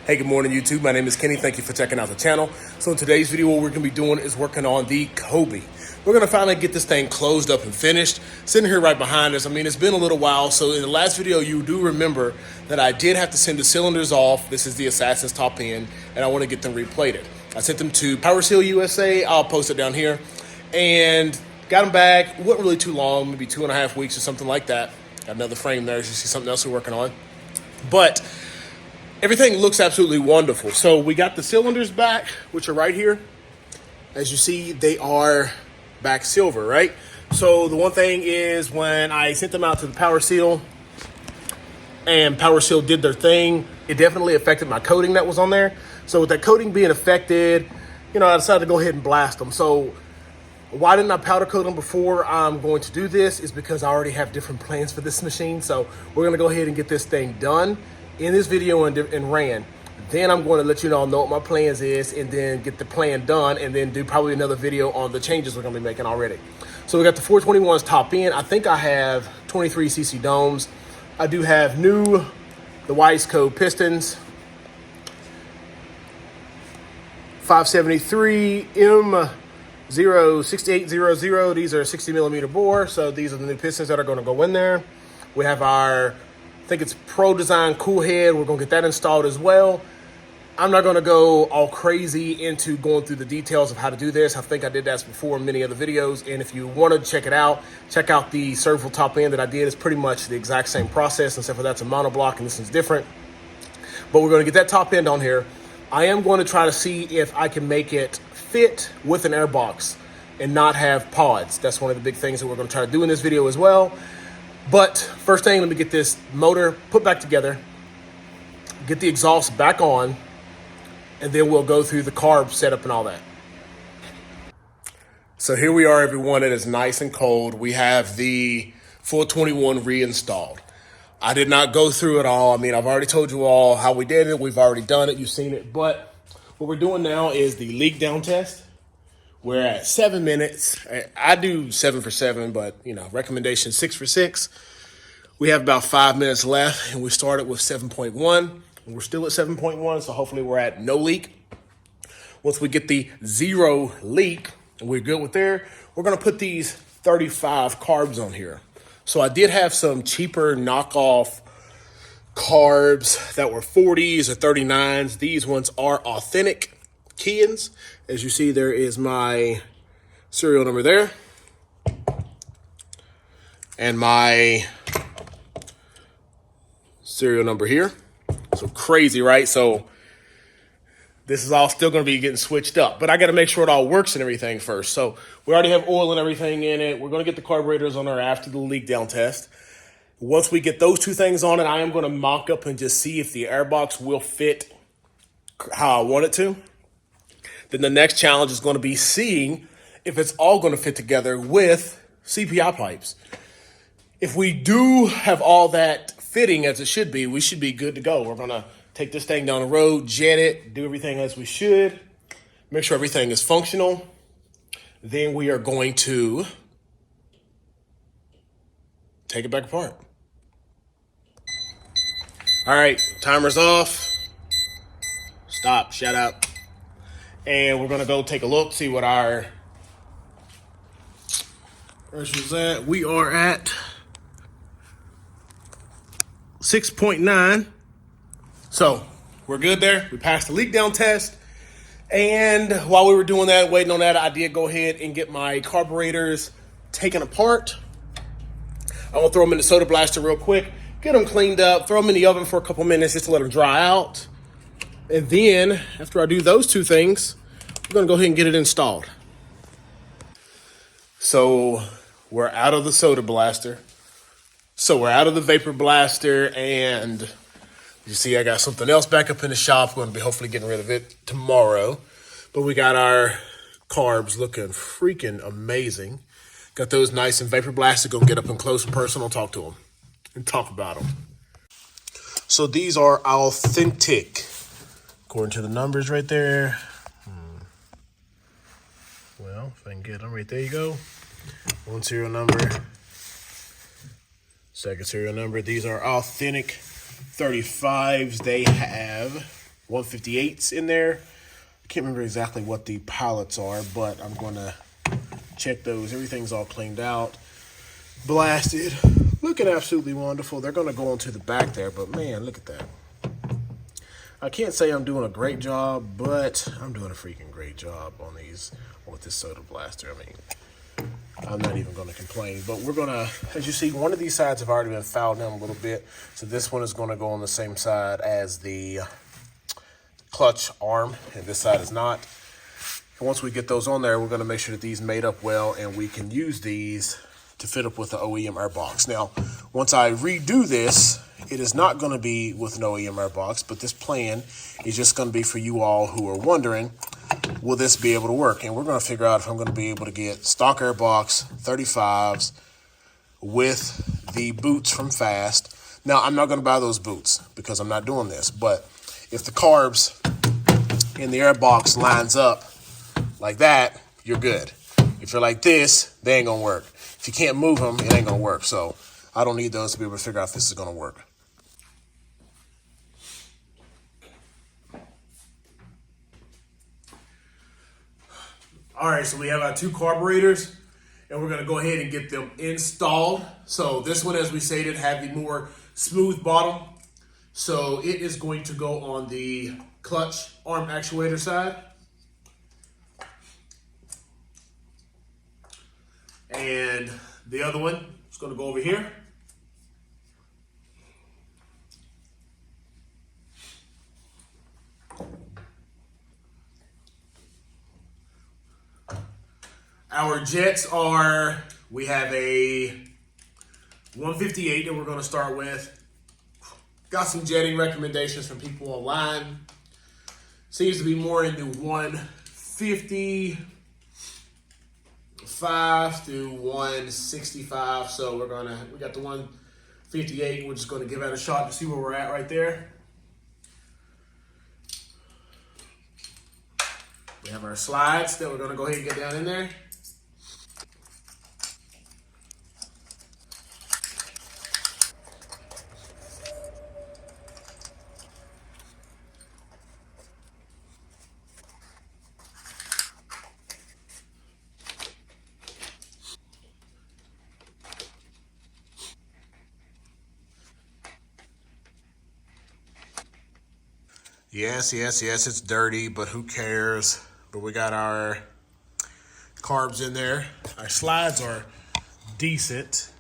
Hey, good morning, YouTube. My name is Kenny. Thank you for checking out the channel. So in today's video, what we're going to be doing is working on the Kobe. We're going to finally get this thing closed up and finished. Sitting here right behind us. I mean, it's been a little while. So in the last video, you do remember that I did have to send the cylinders off. This is the Assassin's top end, and I want to get them replated. I sent them to Power Seal USA. I'll post it down here. And got them back. It wasn't really too long, maybe 2.5 weeks or something like that. Got another frame there. As you see, something else we're working on. But everything looks absolutely wonderful. So we got the cylinders back, which are right here. As you see, they are back silver, right? So the one thing is when I sent them out to the Power Seal and Power Seal did their thing, it definitely affected my coating that was on there. So with that coating being affected, I decided to go ahead and blast them. So why didn't I powder coat them before I'm going to do this is because I already have different plans for this machine. So we're gonna go ahead and get this thing done in this video and ran. Then I'm going to let you all know what my plans is and then get the plan done and then do probably another video on the changes we're going to be making already. So we got the 421s top end. I think I have 23cc domes. I do have the Wiseco pistons. 573 M06800. These are 60 millimeter bore. So these are the new pistons that are going to go in there. We have I think it's Pro Design Cool Head. We're going to get that installed as well. I'm not going to go all crazy into going through the details of how to do this. I think I did that before in many other videos. And if you want to check it out, check out the cervical top end that I did. It's pretty much the exact same process, except for that's a monoblock and this is different. But we're going to get that top end on here. I am going to try to see if I can make it fit with an air box and not have pods. That's one of the big things that we're going to try to do in this video as well. But first thing, let me get this motor put back together, get the exhaust back on, and then we'll go through the carb setup and all that. So here we are, everyone. It is nice and cold. We have the 421 reinstalled. I did not go through it all. I mean, I've already told you all how we did it. We've already done it. You've seen it. But what we're doing now is the leak down test. We're at 7 minutes. I do 7 for 7, but recommendation 6 for 6. We have about 5 minutes left, and we started with 7.1. We're still at 7.1, so hopefully we're at no leak. Once we get the 0 leak, and we're good with there, we're gonna put these 35 carbs on here. So I did have some cheaper knockoff carbs that were 40s or 39s. These ones are authentic Keans. As you see, there is my serial number there and my serial number here. So crazy, right? So this is all still going to be getting switched up, but I got to make sure it all works and everything first. So we already have oil and everything in it. We're going to get the carburetors on there after the leak down test. Once we get those two things on it, I am going to mock up and just see if the airbox will fit how I want it to. Then the next challenge is going to be seeing if it's all going to fit together with CPI pipes. If we do have all that fitting as it should be, we should be good to go. We're going to take this thing down the road, jet it, do everything as we should, make sure everything is functional. Then we are going to take it back apart. All right, timer's off. Stop, shut up. And we're going to go take a look, see what our pressure's at. We are at 6.9. So we're good there. We passed the leak down test. And while we were doing that, waiting on that, I did go ahead and get my carburetors taken apart. I'm going to throw them in the soda blaster real quick, get them cleaned up, throw them in the oven for a couple minutes just to let them dry out. And then after I do those two things, we're going to go ahead and get it installed. So we're out of the soda blaster. So we're out of the vapor blaster, and you see I got something else back up in the shop. We're going to be hopefully getting rid of it tomorrow. But we got our carbs looking freaking amazing. Got those nice and vapor blasted. Go get up and close and personal, talk to them and talk about them. So these are authentic, according to the numbers right there. Well, if I can get them right there, you go. One serial number, second serial number. These are authentic 35s. They have 158s in there. I can't remember exactly what the pilots are, but I'm going to check those. Everything's all cleaned out, blasted, looking absolutely wonderful. They're going to go onto the back there, but man, look at that. I can't say I'm doing a great job, but I'm doing a freaking great job on these with this soda blaster. I mean, I'm not even going to complain, but we're going to, as you see, one of these sides have already been fouled down a little bit, so this one is going to go on the same side as the clutch arm, and this side is not. And once we get those on there, we're going to make sure that these made up well, and we can use these to fit up with the OEM air box. Now, once I redo this, it is not going to be with an OEM air box, but this plan is just going to be for you all who are wondering, will this be able to work? And we're going to figure out if I'm going to be able to get stock air box 35s with the boots from Fast. Now, I'm not going to buy those boots because I'm not doing this, but if the carbs in the air box lines up like that, you're good. If you're like this, they ain't going to work. If you can't move them, it ain't going to work. So I don't need those to be able to figure out if this is going to work. All right, so we have our two carburetors, and we're going to go ahead and get them installed. So this one, as we stated, had the more smooth bottom. So it is going to go on the clutch arm actuator side. And the other one is going to go over here. Our jets are, we have a 158 that we're going to start with. Got some jetting recommendations from people online. Seems to be more in the 155 to 165. So we got the 158. We're just going to give that a shot to see where we're at right there. We have our slides that we're going to go ahead and get down in there. Yes, it's dirty, but who cares? But we got our carbs in there. Our slides are decent.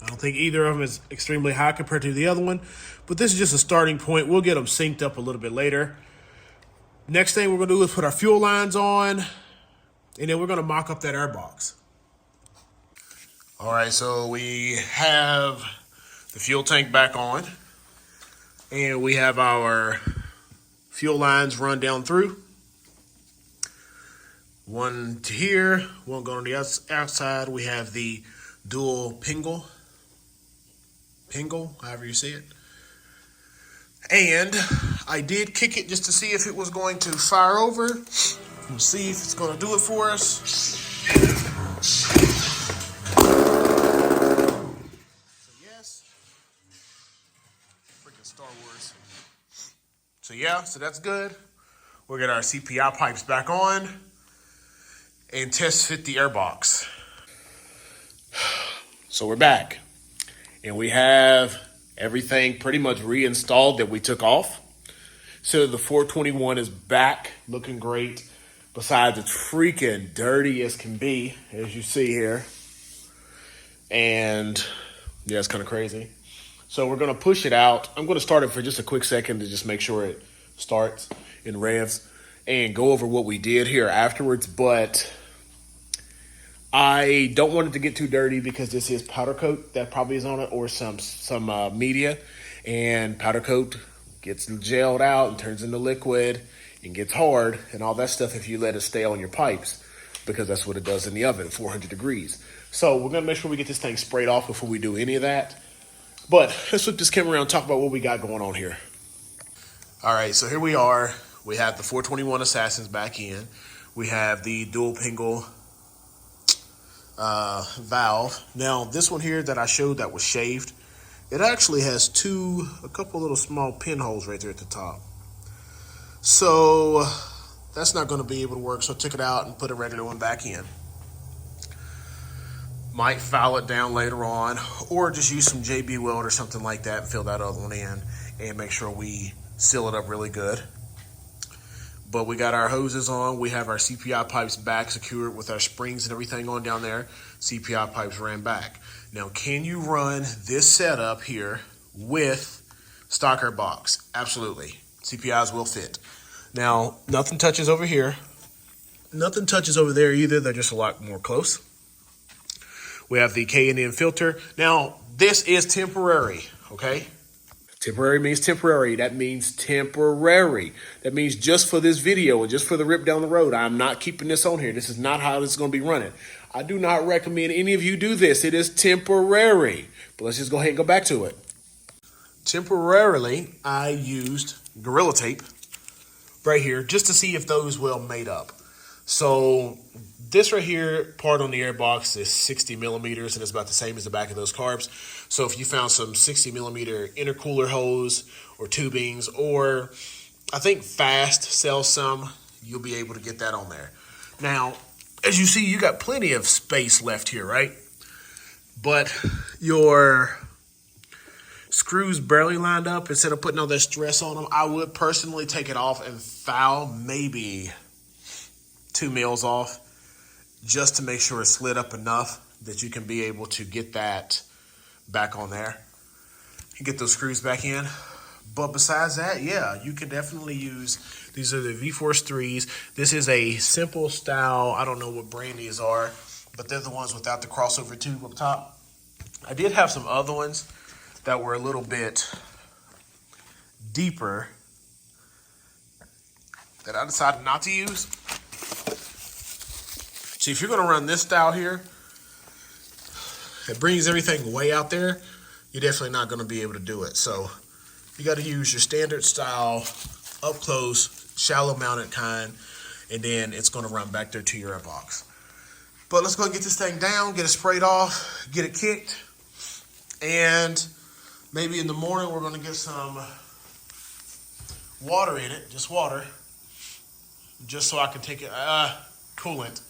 I don't think either of them is extremely high compared to the other one, but this is just a starting point. We'll get them synced up a little bit later. Next thing we're going to do is put our fuel lines on, and then we're going to mock up that air box. All right, so we have the fuel tank back on, and we have our fuel lines run down through. One to here, one going on the outside. We have the dual pingle, however you say it. And I did kick it just to see if it was going to fire over. We'll see if it's going to do it for us. So that's good. We'll get our CPI pipes back on and test fit the air box. So we're back, and we have everything pretty much reinstalled that we took off. So the 421 is back, looking great. Besides, it's freaking dirty as can be, as you see here. And yeah, it's kind of crazy. So we're going to push it out. I'm going to start it for just a quick second to just make sure it starts and revs and go over what we did here afterwards. But I don't want it to get too dirty because this is powder coat that probably is on it, or some media. And powder coat gets gelled out and turns into liquid and gets hard and all that stuff if you let it stay on your pipes, because that's what it does in the oven at 400 degrees. So we're going to make sure we get this thing sprayed off before we do any of that. But let's flip this camera around and talk about what we got going on here. All right, so here we are. We have the 421 Assassins back in. We have the dual pingle valve. Now, this one here that I showed that was shaved, it actually has a couple little small pinholes right there at the top. So that's not going to be able to work. So I took it out and put a regular one back in. Might file it down later on, or just use some JB Weld or something like that and fill that other one in and make sure we seal it up really good. But we got our hoses on. We have our CPI pipes back secured with our springs and everything on down there. CPI pipes ran back. Now, can you run this setup here with stocker box? Absolutely. CPIs will fit. Now, nothing touches over here. Nothing touches over there either. They're just a lot more close. We have the K&N filter. Now, this is temporary, okay? Temporary means temporary. That means temporary. That means just for this video and just for the rip down the road. I'm not keeping this on here. This is not how this is going to be running. I do not recommend any of you do this. It is temporary. But let's just go ahead and go back to it. Temporarily, I used Gorilla Tape right here just to see if those will mate up. So this right here, part on the airbox is 60 millimeters, and it's about the same as the back of those carbs. So if you found some 60 millimeter intercooler hose or tubings, or I think Fast sells some, you'll be able to get that on there. Now, as you see, you got plenty of space left here, right? But your screws barely lined up. Instead of putting all that stress on them, I would personally take it off and file maybe 2 mils off, just to make sure it's slid up enough that you can be able to get that back on there and get those screws back in. But besides that, yeah, you can definitely use, these are the V-Force 3s. This is a simple style. I don't know what brand these are, but they're the ones without the crossover tube up top. I did have some other ones that were a little bit deeper that I decided not to use. See, if you're going to run this style here, it brings everything way out there. You're definitely not going to be able to do it. So you got to use your standard style, up close, shallow mounted kind, and then it's going to run back there to your airbox. But let's go and get this thing down, get it sprayed off, get it kicked, and maybe in the morning we're going to get some water in it, just water, just so I can take it, coolant,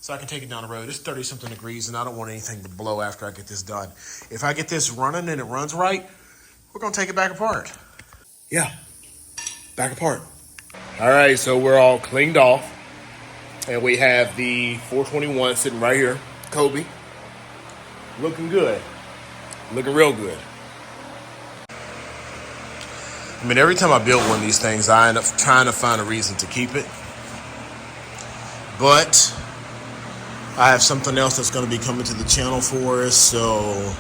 so I can take it down the road. It's 30-something degrees, and I don't want anything to blow after I get this done. If I get this running and it runs right, we're going to take it back apart. Yeah, back apart. All right, so we're all cleaned off, and we have the 421 sitting right here, Kobe. Looking good. Looking real good. I mean, every time I build one of these things, I end up trying to find a reason to keep it. But I have something else that's going to be coming to the channel for us, so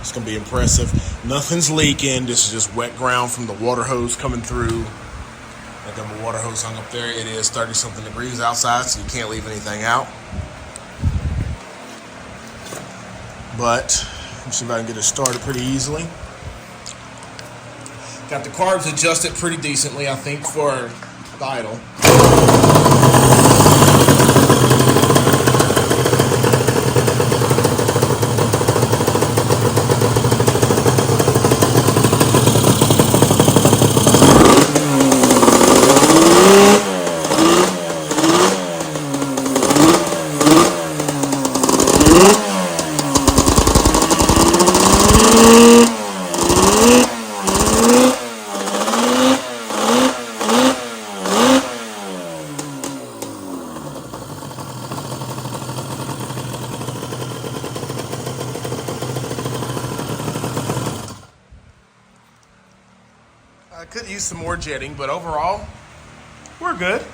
it's going to be impressive. Nothing's leaking. This is just wet ground from the water hose coming through. I got my water hose hung up there. It is 30-something degrees outside, so you can't leave anything out. But let's see if I can get it started pretty easily. Got the carbs adjusted pretty decently, I think, for the idle. I could use some more jetting, but overall, we're good.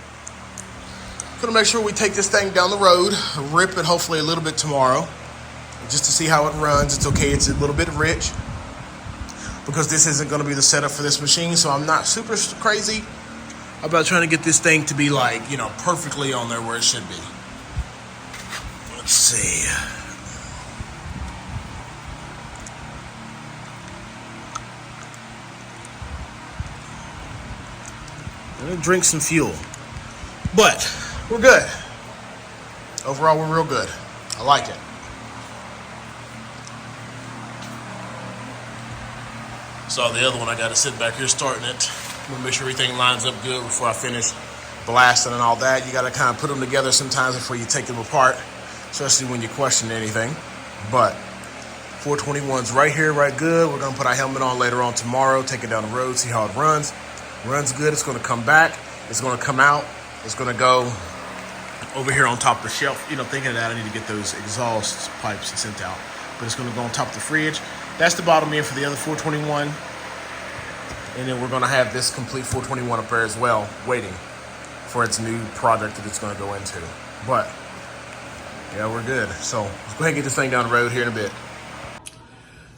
Gonna make sure we take this thing down the road, rip it hopefully a little bit tomorrow, just to see how it runs. It's okay, it's a little bit rich, because this isn't gonna be the setup for this machine, so I'm not super crazy about trying to get this thing to be like, perfectly on there where it should be. Let's see. I'm gonna drink some fuel. But we're good. Overall, we're real good. I like it. So the other one, I got to sit back here starting it. I'm gonna make sure everything lines up good before I finish blasting and all that. You got to kind of put them together sometimes before you take them apart, especially when you question anything. But 421's right here, right good. We're gonna put our helmet on later on tomorrow, take it down the road, see how it runs. Runs good, it's gonna come back, it's gonna come out, it's gonna go over here on top of the shelf. You know, thinking of that, I need to get those exhaust pipes sent out. But it's gonna go on top of the fridge. That's the bottom end for the other 421. And then we're gonna have this complete 421 up there as well, waiting for its new project that it's gonna go into. But yeah, we're good. So let's go ahead and get this thing down the road here in a bit.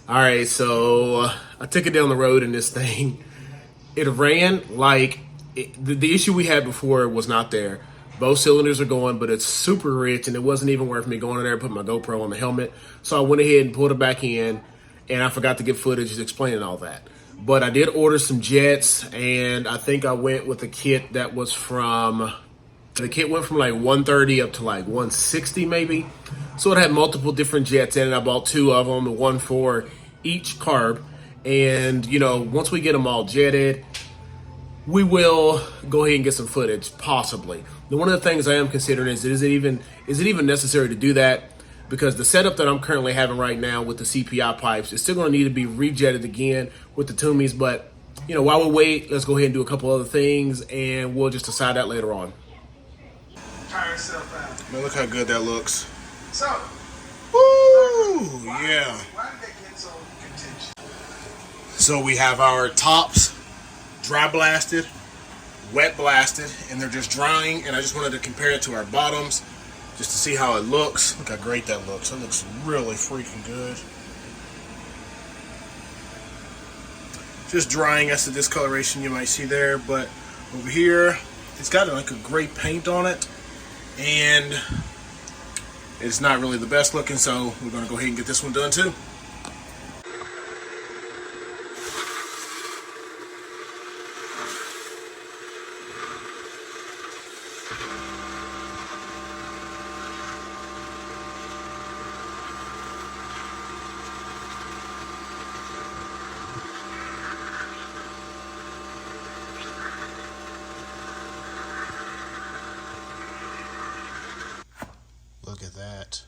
All right, so I took it down the road in this thing. It ran like the issue we had before was not there. Both cylinders are going, but it's super rich, and it wasn't even worth me going in there and putting my GoPro on the helmet. So I went ahead and pulled it back in, and I forgot to get footage explaining all that. But I did order some jets, and I think I went with a kit that was from... The kit went from like 130 up to like 160 maybe. So it had multiple different jets in it. I bought two of them, one for each carb. And, you know, once we get them all jetted, we will go ahead and get some footage, possibly. Now, one of the things I am considering is it even necessary to do that? Because the setup that I'm currently having right now with the CPI pipes is still going to need to be rejetted again with the Tumis. But, you know, while we wait, let's go ahead and do a couple other things, and we'll just decide that later on. Tire itself out. Man, look how good that looks. So, woo, yeah. Why did they get so contentious? So we have our tops dry blasted, wet blasted, and they're just drying. And I just wanted to compare it to our bottoms just to see how it looks. Look how great that looks. It looks really freaking good. Just drying, that's the discoloration you might see there. But over here, it's got like a great paint on it. And it's not really the best looking, so we're going to go ahead and get this one done too. Look at that.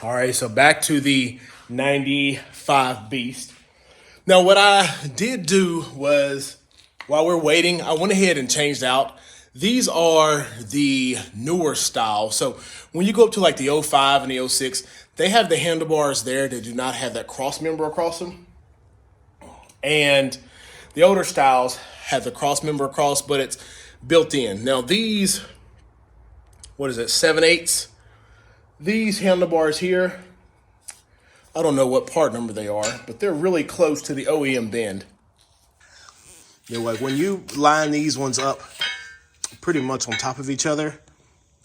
All right, so back to the 95 Beast. Now, what I did do was, while we're waiting, I went ahead and changed out. These are the newer style. So when you go up to like the 05 and the 06, they have the handlebars there that do not have that cross member across them. And the older styles have the cross member across, but it's built in. Now these, what is it, 7/8? These handlebars here, I don't know what part number they are, but they're really close to the OEM bend. They're like when you line these ones up pretty much on top of each other,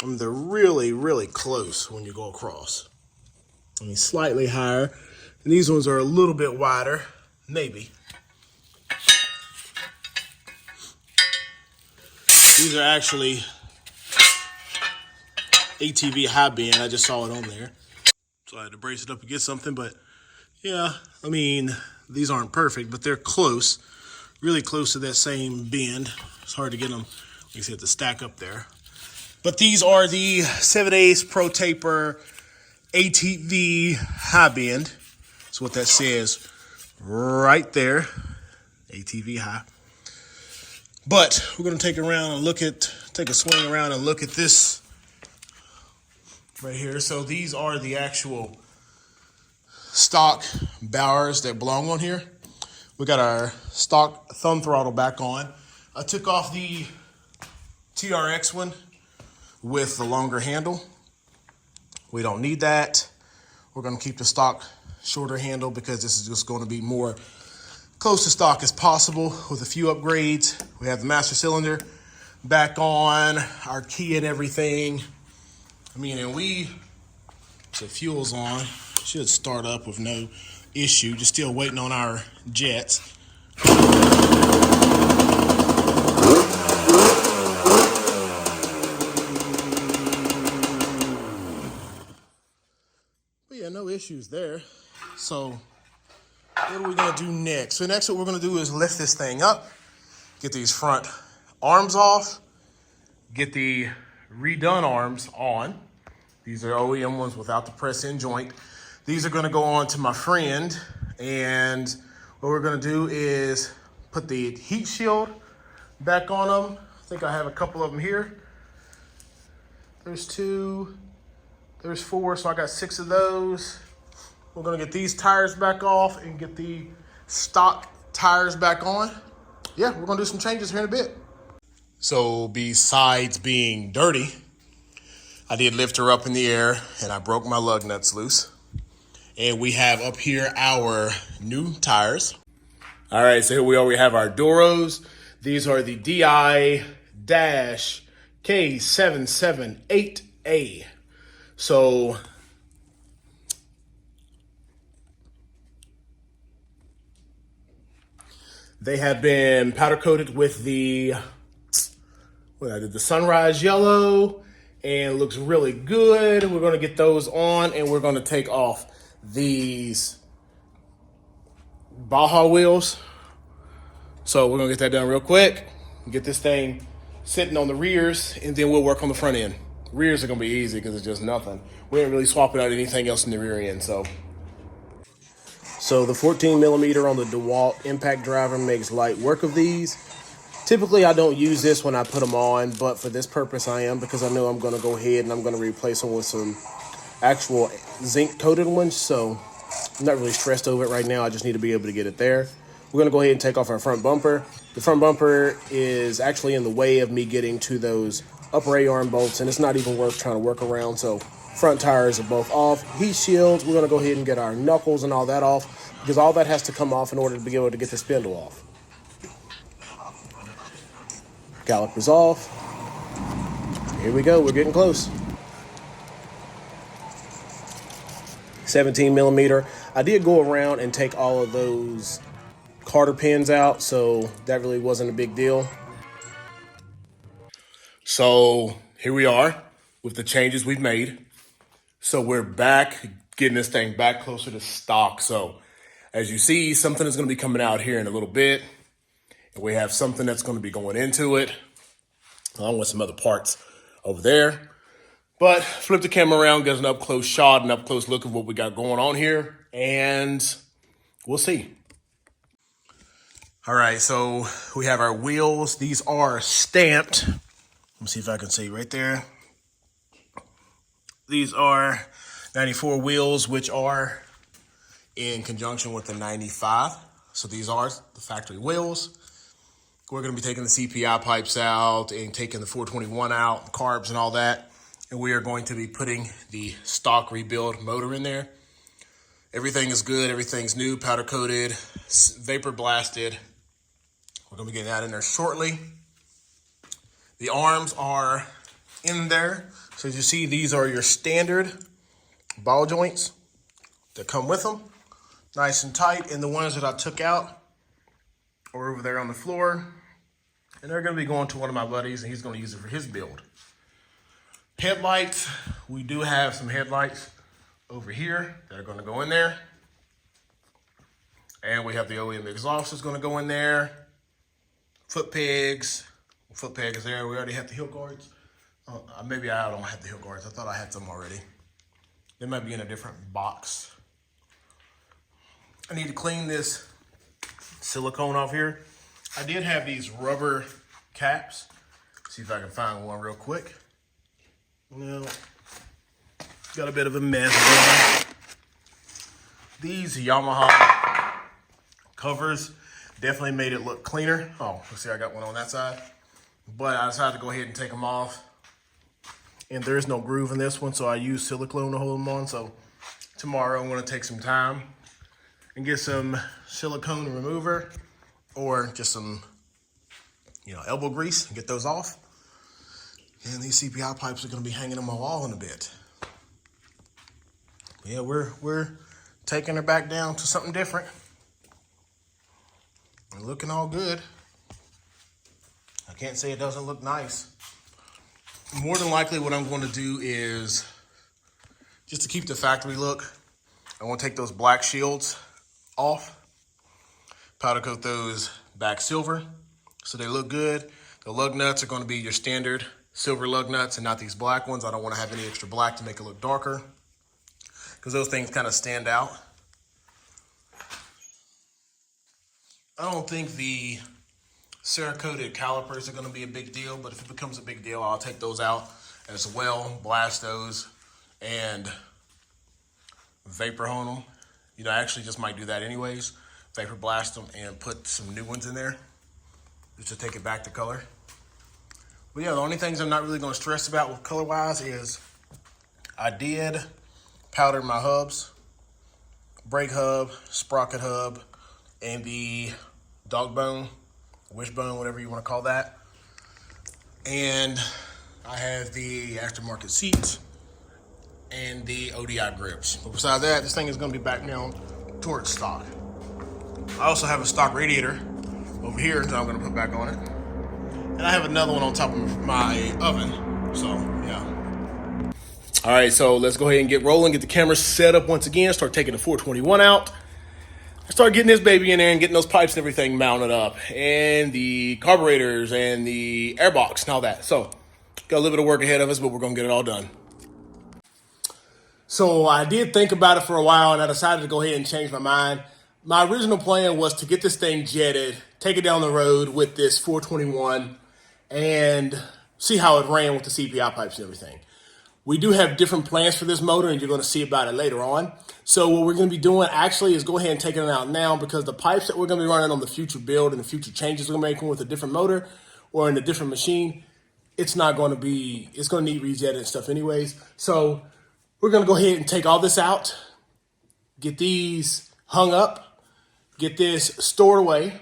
they're really, really close when you go across. I mean, slightly higher. And these ones are a little bit wider, maybe. These are actually ATV high bend. I just saw it on there. So I had to brace it up to get something, but yeah, I mean, these aren't perfect, but they're close, really close to that same bend. It's hard to get them, like I said, to stack up there. But these are the 7/8 Pro Taper ATV high bend. That's what that says right there, ATV high. But we're gonna take a swing around and look at this right here. So these are the actual stock Bowers that belong on here. We got our stock thumb throttle back on. I took off the TRX one with the longer handle. We don't need that. We're gonna keep the stock shorter handle because this is just gonna be more close to stock as possible with a few upgrades. We have the master cylinder back on, our key and everything. I mean, and the fuel's on. Should start up with no issue. Just still waiting on our jets. But yeah, no issues there. So what are we gonna do next? So next what we're gonna do is lift this thing up, get these front arms off, get the redone arms on. These are OEM ones without the press-in joint. These are gonna go on to my friend, and what we're gonna do is put the heat shield back on them. I think I have a couple of them here. There's 2, there's 4, so I got 6 of those. We're gonna get these tires back off and get the stock tires back on. Yeah, we're gonna do some changes here in a bit. So besides being dirty, I did lift her up in the air and I broke my lug nuts loose. And we have up here our new tires. All right, so here we are. We have our Doros. These are the DI-K778A. So they have been powder coated with the sunrise yellow, and looks really good. We're gonna get those on, and we're gonna take off these Baja wheels. So we're gonna get that done real quick, get this thing sitting on the rears, and then we'll work on the front end. Rears are gonna be easy because it's just nothing. We ain't really swapping out anything else in the rear end, so the 14 millimeter on the DeWalt impact driver makes light work of these. Typically, I don't use this when I put them on, but for this purpose I am, because I know I'm gonna go ahead and I'm gonna replace them with some actual zinc coated ones. So I'm not really stressed over it right now. I just need to be able to get it there. We're gonna go ahead and take off our front bumper. The front bumper is actually in the way of me getting to those upper A-arm bolts, and it's not even worth trying to work around. So front tires are both off. Heat shields, we're gonna go ahead and get our knuckles and all that off, because all that has to come off in order to be able to get the spindle off. Calipers off. Here we go, we're getting close. 17 millimeter. I did go around and take all of those Carter pins out, so that really wasn't a big deal. So here we are with the changes we've made. So we're back, getting this thing back closer to stock. So as you see, something is going to be coming out here in a little bit. And we have something that's going to be going into it, along with some other parts over there. But flip the camera around, get an up-close shot, an up-close look of what we got going on here, and we'll see. All right, so we have our wheels. These are stamped. Let me see if I can see right there. These are 94 wheels, which are in conjunction with the 95. So these are the factory wheels. We're going to be taking the CPI pipes out and taking the 421 out, carbs and all that. And we are going to be putting the stock rebuild motor in there. Everything is good. Everything's new, powder coated, vapor blasted. We're going to be getting that in there shortly. The arms are in there. So as you see, these are your standard ball joints that come with them. Nice and tight. And the ones that I took out are over there on the floor. And they're going to be going to one of my buddies, and he's going to use it for his build. Headlights. We do have some headlights over here that are going to go in there. And we have the OEM exhaust that's going to go in there. Foot pegs. Foot peg is there. We already have the heel guards. Maybe I don't have the heel guards. I thought I had some already. They might be in a different box. I need to clean this silicone off here. I did have these rubber caps. See if I can find one real quick. Well, got a bit of a mess there. These Yamaha covers definitely made it look cleaner. Oh, let's see, I got one on that side. But I decided to go ahead and take them off. And there's no groove in this one, so I use silicone to hold them on. So tomorrow I'm gonna take some time and get some silicone remover or just some, elbow grease and get those off. And these CPI pipes are gonna be hanging on my wall in a bit. But yeah, we're taking her back down to something different. And looking all good. I can't say it doesn't look nice. More than likely what I'm going to do is, just to keep the factory look, I want to take those black shields off, powder coat those back silver so they look good. The lug nuts are going to be your standard silver lug nuts and not these black ones. I don't want to have any extra black to make it look darker because those things kind of stand out. I don't think the Cerakoted calipers are going to be a big deal, but if it becomes a big deal, I'll take those out as well, blast those, and vapor hone them. You know, I actually just might do that anyways. Vapor blast them and put some new ones in there just to take it back to color. But yeah, the only things I'm not really going to stress about with color-wise is I did powder my hubs, brake hub, sprocket hub, and the dog bone, wishbone, whatever you want to call that. And I have the aftermarket seats and the ODI grips. But besides that, this thing is going to be back down towards stock. I also have a stock radiator over here that I'm going to put back on it. And I have another one on top of my oven. So, yeah. All right, so let's go ahead and get rolling, get the camera set up once again, start taking the 421 out. Start getting this baby in there and getting those pipes and everything mounted up, and the carburetors and the airbox and all that. So, got a little bit of work ahead of us, but we're going to get it all done. So, I did think about it for a while, and I decided to go ahead and change my mind. My original plan was to get this thing jetted, take it down the road with this 421, and see how it ran with the CPI pipes and everything. We do have different plans for this motor, and you're going to see about it later on. So what we're going to be doing actually is go ahead and taking it out now, because the pipes that we're going to be running on the future build and the future changes we're making with a different motor or in a different machine, it's going to need rejetted and stuff anyways. So we're going to go ahead and take all this out, get these hung up, get this stored away,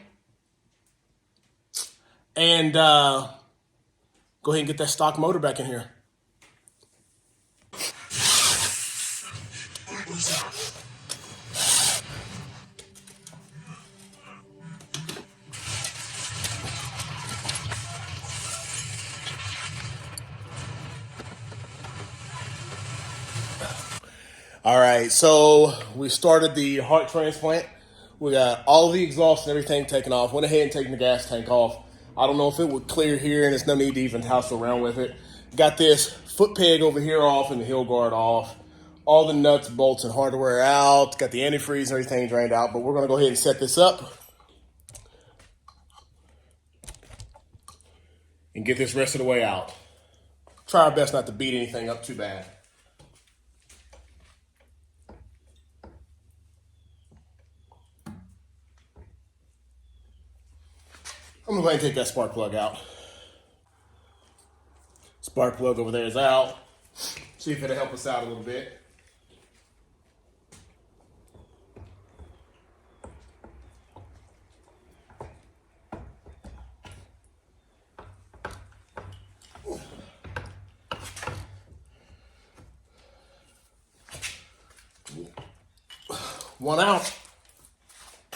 and go ahead and get that stock motor back in here. All right, so we started the heart transplant. We got all the exhaust and everything taken off. Went ahead and taken the gas tank off. I don't know if it would clear here, and there's no need to even hassle around with it. Got this foot peg over here off and the heel guard off. All the nuts, bolts, and hardware out. Got the antifreeze and everything drained out, but we're going to go ahead and set this up and get this rest of the way out. Try our best not to beat anything up too bad. I'm going to go ahead and take that spark plug out. Spark plug over there is out. See if it'll help us out a little bit. One out.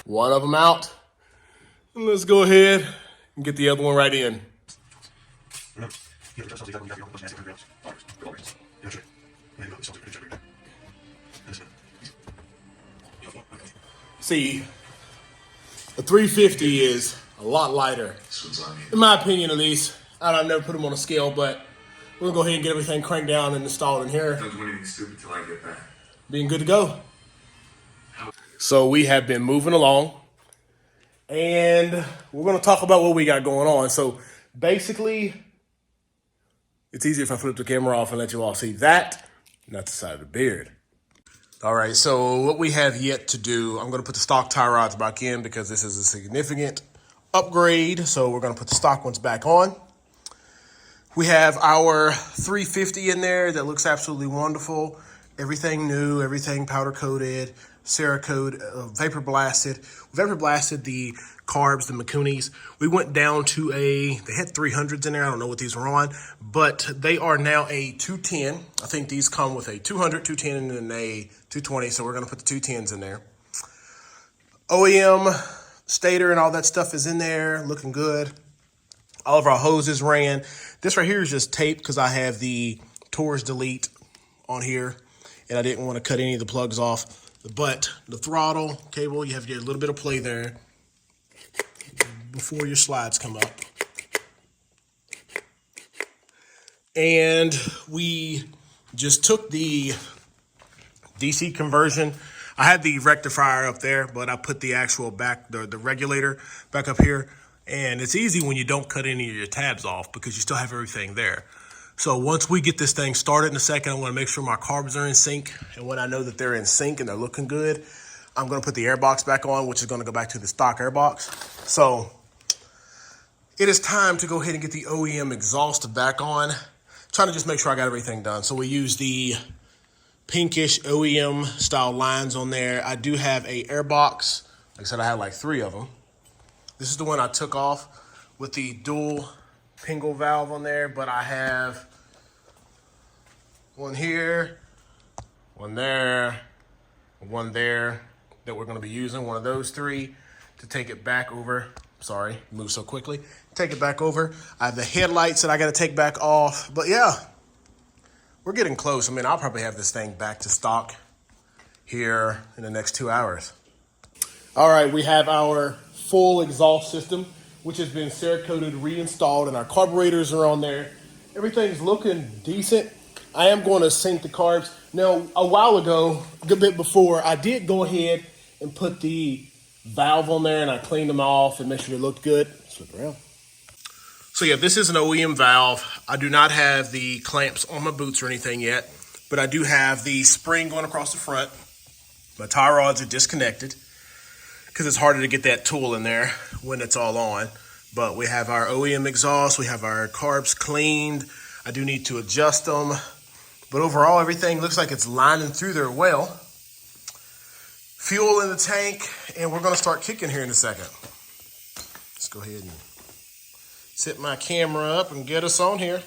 One of them out. And let's go ahead and get the other one right in. See, a 350 is a lot lighter, in my opinion at least. I've never put them on a scale, but we're gonna go ahead and get everything cranked down and installed in here. Don't do anything stupid till I get back. Being good to go. So we have been moving along, and we're going to talk about what we got going on. So basically, it's easier if I flip the camera off and let you all see that, not the side of the beard. All right, so what we have yet to do, I'm going to put the stock tie rods back in because this is a significant upgrade. So we're going to put the stock ones back on. We have our 350 in there that looks absolutely wonderful. Everything new, everything powder coated, Cerakote, vapor blasted. Vapor blasted the carbs, the Makunis. We went down to they had 300s in there. I don't know what these were on, but they are now a 210. I think these come with a 200, 210, and a 220. So we're going to put the 210s in there. OEM stator and all that stuff is in there, looking good. All of our hoses ran. This right here is just tape because I have the Tours Delete on here, and I didn't want to cut any of the plugs off. But the throttle cable, you have to get a little bit of play there before your slides come up. And we just took the DC conversion. I had the rectifier up there, but I put the actual the regulator back up here. And it's easy when you don't cut any of your tabs off because you still have everything there. So once we get this thing started in a second, I'm going to make sure my carbs are in sync. And when I know that they're in sync and they're looking good, I'm going to put the airbox back on, which is going to go back to the stock airbox. So it is time to go ahead and get the OEM exhaust back on. Trying to just make sure I got everything done. So we use the pinkish OEM style lines on there. I do have a airbox. Like I said, I had like 3 of them. This is the one I took off with the dual pingle valve on there, but I have one here, one there, one there that we're going to be using, one of those 3 to take it back over. Sorry, move so quickly. Take it back over. I have the headlights that I got to take back off. But yeah, we're getting close. I mean, I'll probably have this thing back to stock here in the next 2 hours. All right, we have our full exhaust system, which has been Cerakoted, reinstalled, and our carburetors are on there. Everything's looking decent. I am going to sync the carbs. Now, a while ago, a good bit before, I did go ahead and put the valve on there, and I cleaned them off and make sure they looked good. Flip around. So yeah, this is an OEM valve. I do not have the clamps on my boots or anything yet, but I do have the spring going across the front. My tie rods are disconnected because it's harder to get that tool in there when it's all on. But we have our OEM exhaust. We have our carbs cleaned. I do need to adjust them. But overall, everything looks like it's lining through there well. Fuel in the tank, and we're going to start kicking here in a second. Let's go ahead and set my camera up and get us on here.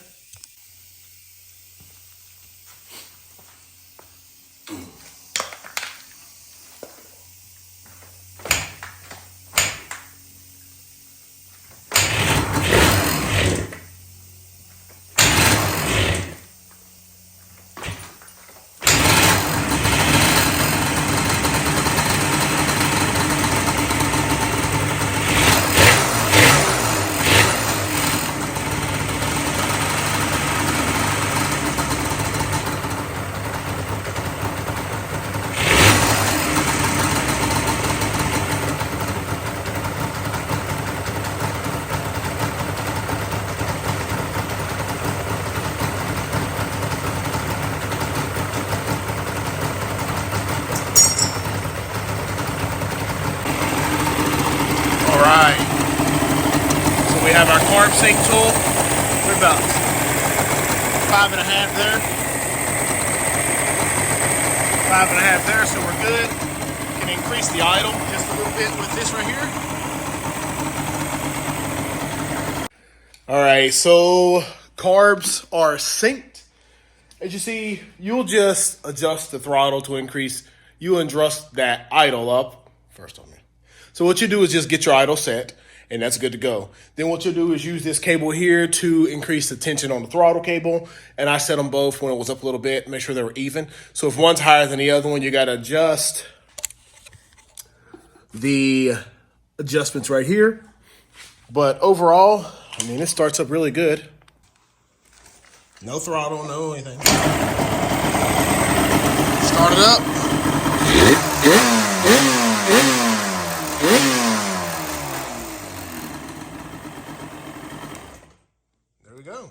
We have our carb sync tool. We're about 5.5 there. 5.5 there, so we're good. Can increase the idle just a little bit with this right here. All right, so carbs are synced. As you see, you'll just adjust the throttle to increase. You adjust that idle up first on me. So what you do is just get your idle set, and that's good to go. Then what you'll do is use this cable here to increase the tension on the throttle cable. And I set them both when it was up a little bit, make sure they were even. So if one's higher than the other one, you got to adjust the adjustments right here. But overall, I mean, it starts up really good. No throttle, no anything. Start it up. There we go.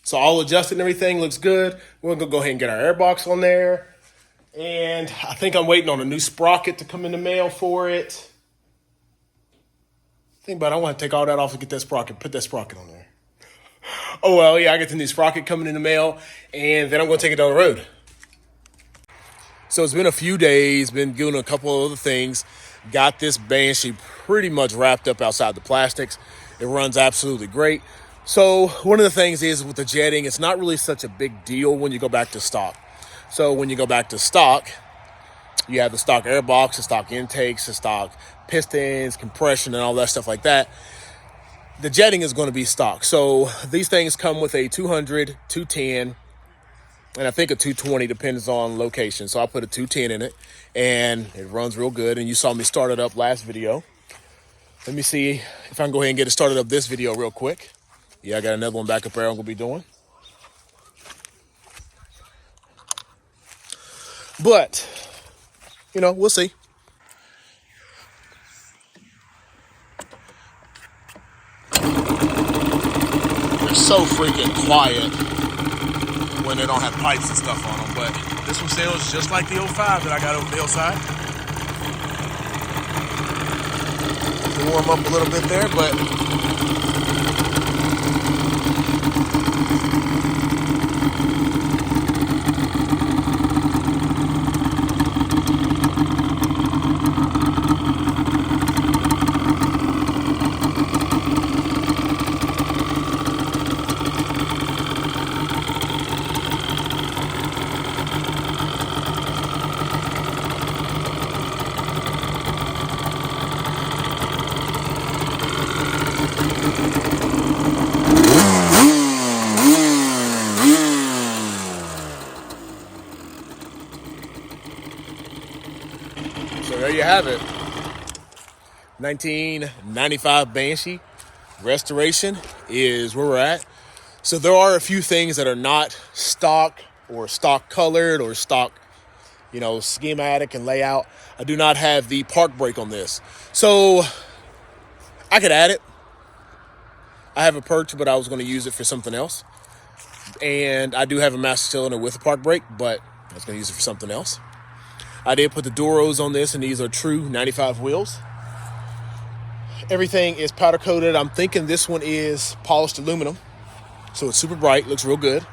So all adjusted and everything looks good. We're gonna go ahead and get our airbox on there. And I think I'm waiting on a new sprocket to come in the mail for it. Think about it, I want to take all that off and get that sprocket, put that sprocket on there. Oh well, yeah, I get the new sprocket coming in the mail, and then I'm gonna take it down the road. So it's been a few days, been doing a couple of other things. Got this Banshee pretty much wrapped up outside the plastics. It runs absolutely great. So one of the things is with the jetting, it's not really such a big deal when you go back to stock. So when you go back to stock, you have the stock airbox, the stock intakes, the stock pistons, compression, and all that stuff like that. The jetting is going to be stock. So these things come with a 200, 210, and I think a 220, depends on location. So I put a 210 in it, and it runs real good. And you saw me start it up last video. Let me see if I can go ahead and get it started up this video real quick. Yeah, I got another one back up there I'm going to be doing. But, you know, we'll see. They're so freaking quiet when they don't have pipes and stuff on them. But this one sails just like the 05 that I got over the hillside. Warm up a little bit there, but so there you have it. 1995 Banshee restoration is where we're at. So there are a few things that are not stock or stock colored or stock, schematic and layout. I do not have the park brake on this. So I could add it. I have a perch, but I was going to use it for something else. And I do have a master cylinder with a park brake, but I was going to use it for something else. I did put the Duros on this, and these are true 95 wheels. Everything is powder coated. I'm thinking this one is polished aluminum. So it's super bright, looks real good.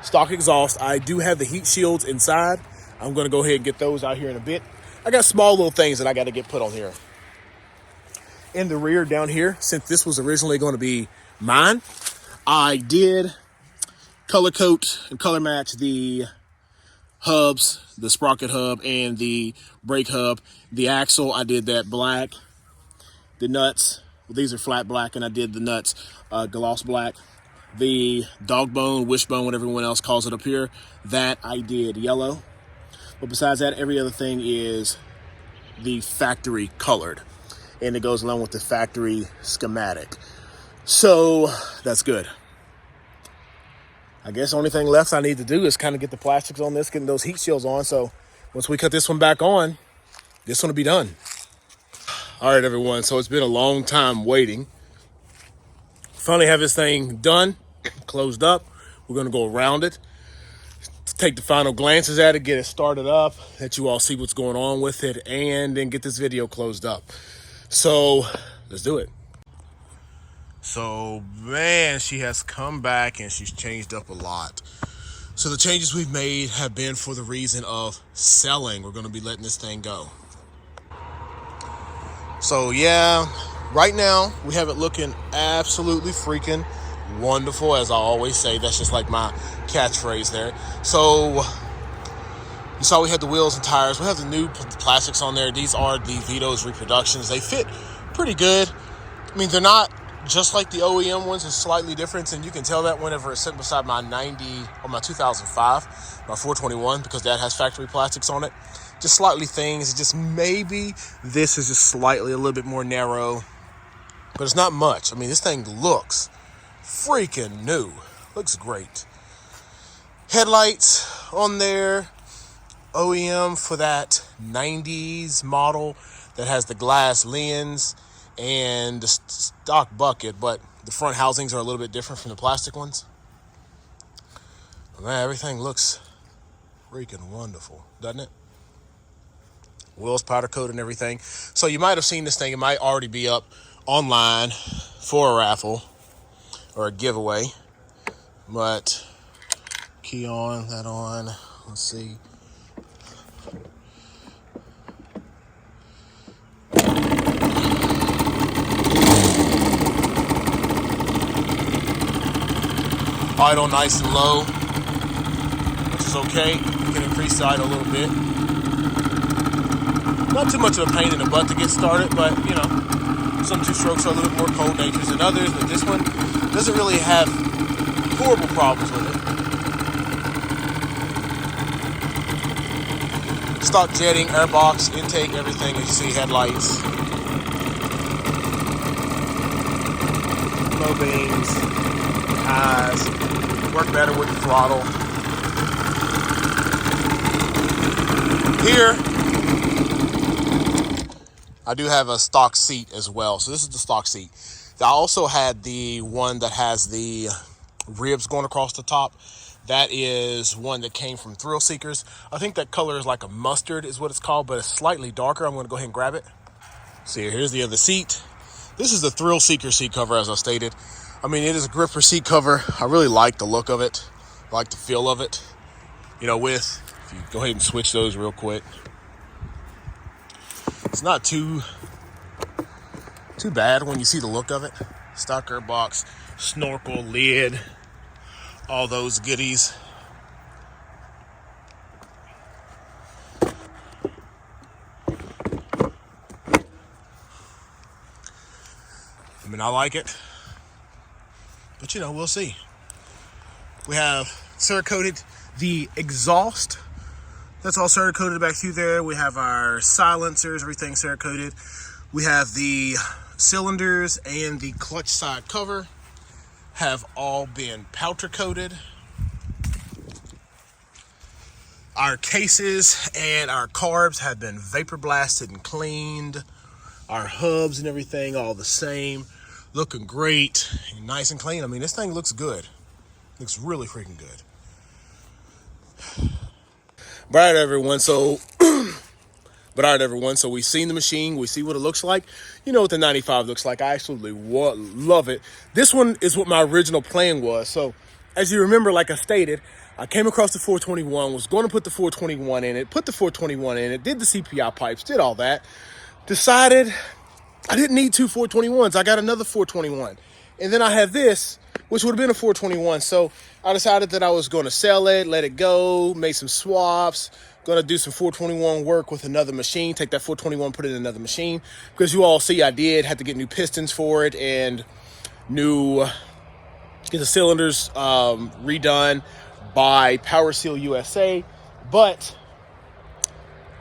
Stock exhaust. I do have the heat shields inside. I'm going to go ahead and get those out here in a bit. I got small little things that I got to get put on here. In the rear down here, since this was originally going to be mine, I did color coat and color match the hubs, the sprocket hub and the brake hub. The axle, I did that black. The nuts, these are flat black, and I did the nuts gloss black. The dog bone, wishbone, what everyone else calls it up here, that I did yellow. But besides that, every other thing is the factory colored, and it goes along with the factory schematic. So that's good. I guess the only thing left I need to do is kind of get the plastics on this, getting those heat shields on. So once we cut this one back on, this one will be done. All right, everyone. So it's been a long time waiting. Finally have this thing done, closed up. We're going to go around it, take the final glances at it, get it started up, let you all see what's going on with it, and then get this video closed up. So let's do it. So, man, she has come back and she's changed up a lot. So the changes we've made have been for the reason of selling. We're going to be letting this thing go. So, yeah, right now we have it looking absolutely freaking wonderful. As I always say, that's just like my catchphrase there. So you saw we had the wheels and tires. We have the new plastics on there. These are the Vito's reproductions. They fit pretty good. I mean, they're not just like the OEM ones. It's slightly different, and you can tell that whenever it's sitting beside my 90 or my 2005, my 421, because that has factory plastics on it. Just slightly things. Just maybe this is just slightly a little bit more narrow, but it's not much. I mean, this thing looks freaking new. Looks great. Headlights on there. OEM for that 90s model that has the glass lens and the stock bucket, but the front housings are a little bit different from the plastic ones. Man, everything looks freaking wonderful, doesn't it? Wheels powder coated and everything. So you might have seen this thing. It might already be up online for a raffle or a giveaway. But key on, that on. Let's see. Idle nice and low, which is okay. You can increase the idle a little bit. Not too much of a pain in the butt to get started, but you know, some two-strokes are a little bit more cold natures than others, but this one doesn't really have horrible problems with it. Stock jetting, airbox, intake, everything, as you see, headlights, low beams, highs, work better with the throttle. Here, I do have a stock seat as well. So this is the stock seat. I also had the one that has the ribs going across the top. That is one that came from Thrill Seekers. I think that color is like a mustard is what it's called, but it's slightly darker. I'm gonna go ahead and grab it. See, here's the other seat. This is the Thrill Seeker seat cover, as I stated. I mean, it is a gripper seat cover. I really like the look of it. I like the feel of it. You know, if you go ahead and switch those real quick. It's not too bad when you see the look of it. Stock box, snorkel, lid, all those goodies. I mean, I like it, but you know, we'll see. We have Cerakoted the exhaust. That's all Cerakoted back through there. We have our silencers, everything Cerakoted. We have the cylinders and the clutch side cover have all been powder coated. Our cases and our carbs have been vapor blasted and cleaned. Our hubs and everything all the same. Looking great and nice and clean. I mean, this thing looks good. Looks really freaking good. All right, everyone. So we've seen the machine. We see what it looks like. You know what the 95 looks like. I absolutely love it. This one is what my original plan was. So as you remember, like I stated, I came across the 421, was going to put the 421 in it, put the 421 in it, did the CPI pipes, did all that. Decided I didn't need two 421s. I got another 421. And then I had this, which would have been a 421. So I decided that I was going to sell it, let it go, make some swaps, going to do some 421 work with another machine, take that 421, put it in another machine. Because you all see I had to get new pistons for it and get the cylinders redone by Power Seal USA. But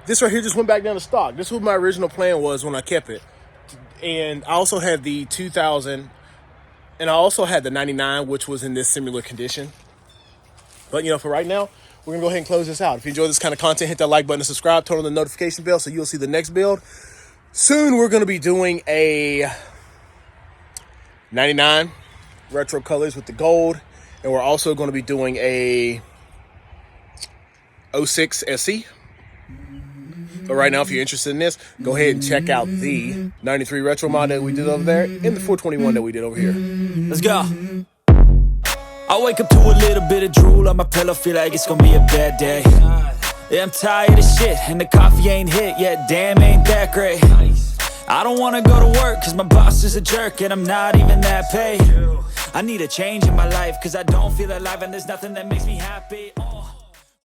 this right here just went back down to stock. This was what my original plan was when I kept it. And I also had the 2000, and I also had the 99, which was in this similar condition. But, you know, for right now, we're going to go ahead and close this out. If you enjoy this kind of content, hit that like button and subscribe. Turn on the notification bell so you'll see the next build. Soon, we're going to be doing a 99 retro colors with the gold. And we're also going to be doing a 06 SE. But right now, if you're interested in this, go ahead and check out the 93 retro mod that we did over there and the 421 that we did over here. Let's go. I wake up to a little bit of drool on my pillow, feel like it's gonna be a bad day. Yeah, I'm tired of shit, and the coffee ain't hit yet, damn, ain't that great. I don't wanna go to work, cause my boss is a jerk, and I'm not even that paid. I need a change in my life, cause I don't feel alive, and there's nothing that makes me happy.